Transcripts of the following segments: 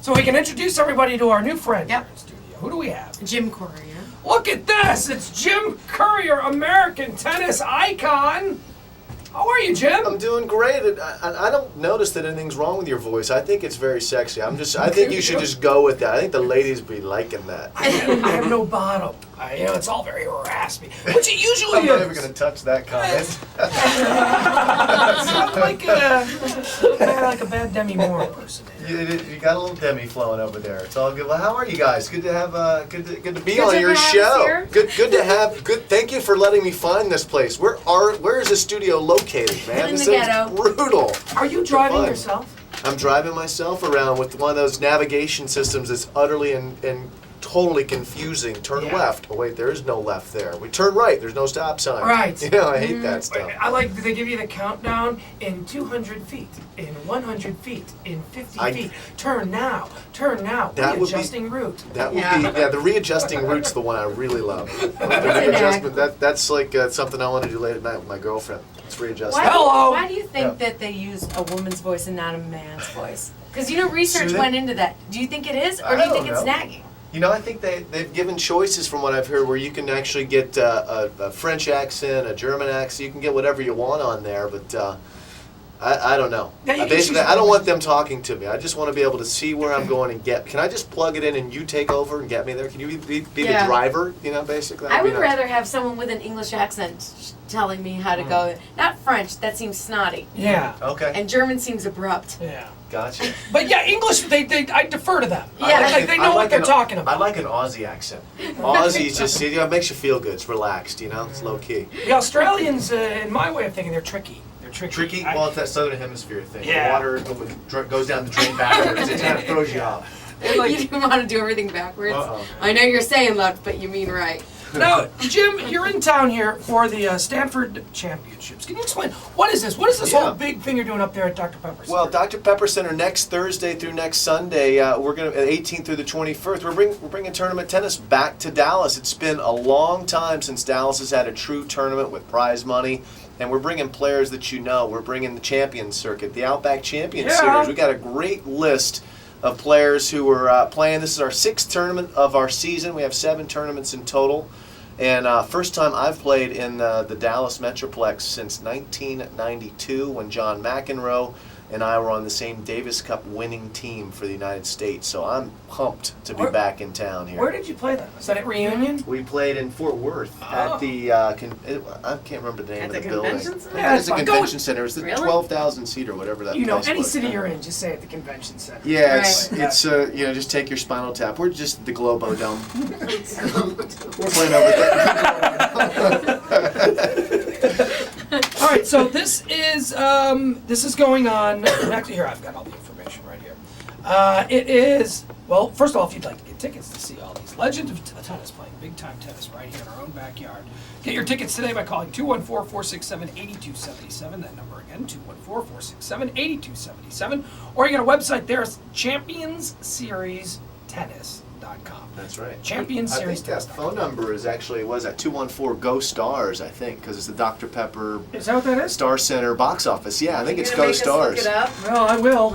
So we can introduce everybody to our new friend Yep. here in studio. Who do we have? Jim Courier. Look at this! It's Jim Courier, American tennis icon. How are you, Jim? I'm doing great. I don't notice that anything's wrong with your voice. I think it's very sexy. I think you should just go with that. I think the ladies be liking that. I have no bottom. It's all very raspy, which it usually I'm not is. even going to touch that comment. Sounds like a bad Demi Moore impersonator. You got a little Demi flowing over there. It's all good. Well, how are you guys? Good to have good to be Good on to your have us show. here. Good to have. Good. Thank you for letting me find this place. Where is the studio located, man? In This the thing's ghetto. brutal. Are you driving fun. yourself? I'm driving myself around with one of those navigation systems that's utterly and totally confusing. Turn Yeah. left. Oh wait, there is no left there. We turn right. There's no stop sign. Right. You know, I hate that stuff. I like they give you the countdown in 200 feet, in 100 feet, in 50 feet. Turn now. That would be- Readjusting route. That would Yeah. be the readjusting route's the one I really love. The readjustment, that's like something I want to do late at night with my girlfriend. It's readjusting. Hello. Why do you think that they use a woman's voice and not a man's voice? Because research Soothing? went into that. Do you think it is, or I do you don't think it's know. nagging? You know, I think they've given choices from what I've heard where you can actually get a French accent, a German accent. You can get whatever you want on there, but I don't know. Yeah, you can Basically, choose I don't want them talking to me. I just want to be able to see where I'm going and get. Can I just plug it in and you take over and get me there? Can you be Yeah. the driver? You know, basically. I That'd be would nice. rather have someone with an English accent telling me how to go. Not French. That seems snotty. Yeah. Okay. And German seems abrupt. Yeah. Gotcha. But yeah, English, I defer to them. Yeah. Like they know what they're talking about. I like an Aussie accent. Aussie just it makes you feel good. It's relaxed, you know. It's low key. The Australians, in my way of thinking, they're tricky. They're tricky. Tricky. Well, it's that southern hemisphere thing. Yeah. The water goes down the drain backwards. It kind of throws you off. You didn't want to do everything backwards. Uh-oh. I know you're saying left, but you mean right. Now, Jim, you're in town here for the Stanford Championships. Can you explain what is this? What is this Yeah. whole big thing you're doing up there at Dr. Pepper's? Well, Dr. Pepper Center next Thursday through next Sunday. We're gonna 18th through the 21st. We're bringing tournament tennis back to Dallas. It's been a long time since Dallas has had a true tournament with prize money, and we're bringing players that you know. We're bringing the Champions Circuit, the Outback Champions Yeah. Series. We got a great list of players who are playing. This is our 6th tournament of our season. We have 7 tournaments in total. And first time I've played in the Dallas Metroplex since 1992 when John McEnroe and I were on the same Davis Cup winning team for the United States. So I'm pumped to be back in town here. Where did you play that? Was that at Reunion? We played in Fort Worth Oh. at the, I can't remember the name At of the the building. convention center? Yeah, It's a that's fine. convention center. It's the Really? 12,000 seat or whatever that You know, place any was. city you're in, just say at the convention center. Yeah, Right. it's just take your Spinal Tap. We're just the Globo Dome. We're playing over there. All right, so this is going on. Actually, here I've got all the information right here. It is first of all, if you'd like to get tickets to see all these legends of tennis playing big time tennis right here in our own backyard, get your tickets today by calling 214-467-8277. That number again, 214-467-8277. Or you got a website there, it's championsseriestennis.com. That's right. Champion I Series think that tennis. phone number is actually, was that 214-GO-STARS, I think, because it's the Dr. Pepper Is that what that is? Star Center box office. Yeah, I think it's You're gonna make us look GO-STARS. it up? Well, I will.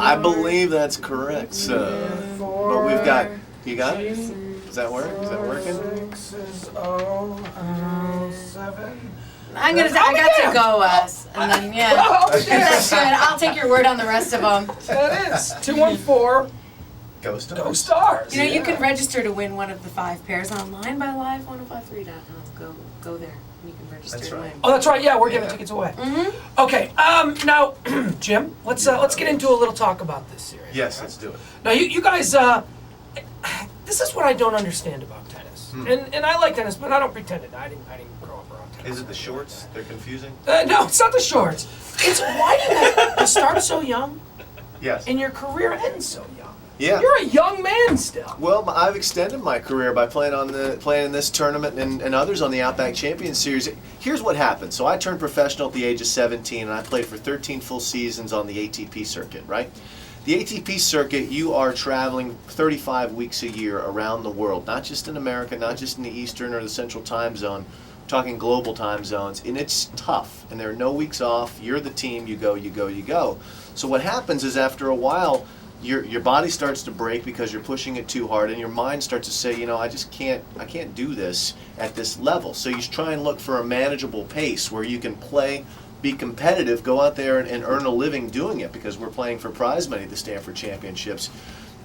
I believe that's correct, so. But we've got, you got it? Does that work? Is that working? 66007. I'm gonna say I got to go us, and then Oh, that's good. I'll take your word on the rest of them. That is 214 GO-STARS. Go Stars. You know, you can register to win one of the 5 pairs online by live1053.com. Go there. You can register That's to right. win. Oh, that's right. Yeah, we're giving tickets away. Mm-hmm. Okay. Now, Jim, let's get into a little talk about this series. Yes, let's do it. Now, you guys, this is what I don't understand about tennis, and I like tennis, but I don't pretend it. I didn't grow up around tennis. Is it the shorts? They're confusing? No, it's not the shorts. It's why do you start so young Yes. and your career ends so young? Yeah. You're a young man still. Well, I've extended my career by playing in this tournament and others on the Outback Champions Series. Here's what happened. So I turned professional at the age of 17, and I played for 13 full seasons on the ATP circuit, right? The ATP circuit, you are traveling 35 weeks a year around the world, not just in America, not just in the Eastern or the Central time zone. We're talking global time zones, and it's tough, and there are no weeks off. You're the team, you go, you go, you go. So what happens is after a while, your body starts to break because you're pushing it too hard, and your mind starts to say, I can't do this at this level. So you try and look for a manageable pace where you can play, be competitive, go out there and earn a living doing it, because we're playing for prize money at the Stanford Championships.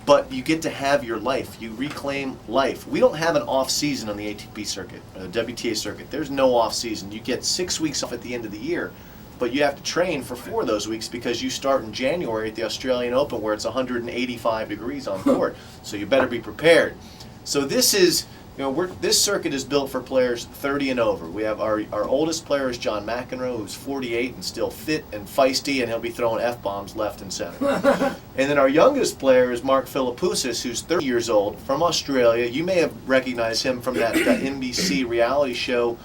But you get to have your life. You reclaim life. We don't have an off season on the ATP circuit, the WTA circuit. There's no off season. You get 6 weeks off at the end of the year, but you have to train for 4 of those weeks because you start in January at the Australian Open where it's 185 degrees on court. So you better be prepared. So this is, this circuit is built for players 30 and over. We have our oldest player is John McEnroe, who's 48 and still fit and feisty, and he'll be throwing F-bombs left and center. And then our youngest player is Mark Philippoussis, who's 30 years old, from Australia. You may have recognized him from that NBC reality show,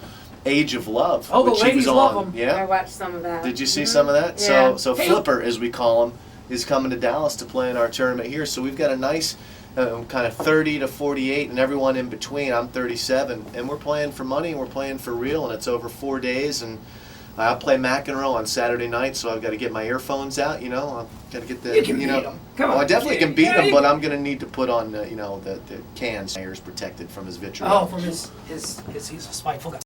Age of Love. Oh, the which he ladies was love on. him. Yeah. I watched some of that. Did you see some of that? Yeah. So Hey, Flipper, as we call him, is coming to Dallas to play in our tournament here. So we've got a nice kind of 30 to 48 and everyone in between. I'm 37, and we're playing for money and we're playing for real, and it's over 4 days. And I play McEnroe on Saturday night, so I've got to get my earphones out. I've got to get the. You can beat him. Come on. I definitely can beat Yeah, him, you but can. I'm going to need to put on the cans, ears protected from his vitriol. Oh, from his he's a spiteful guy.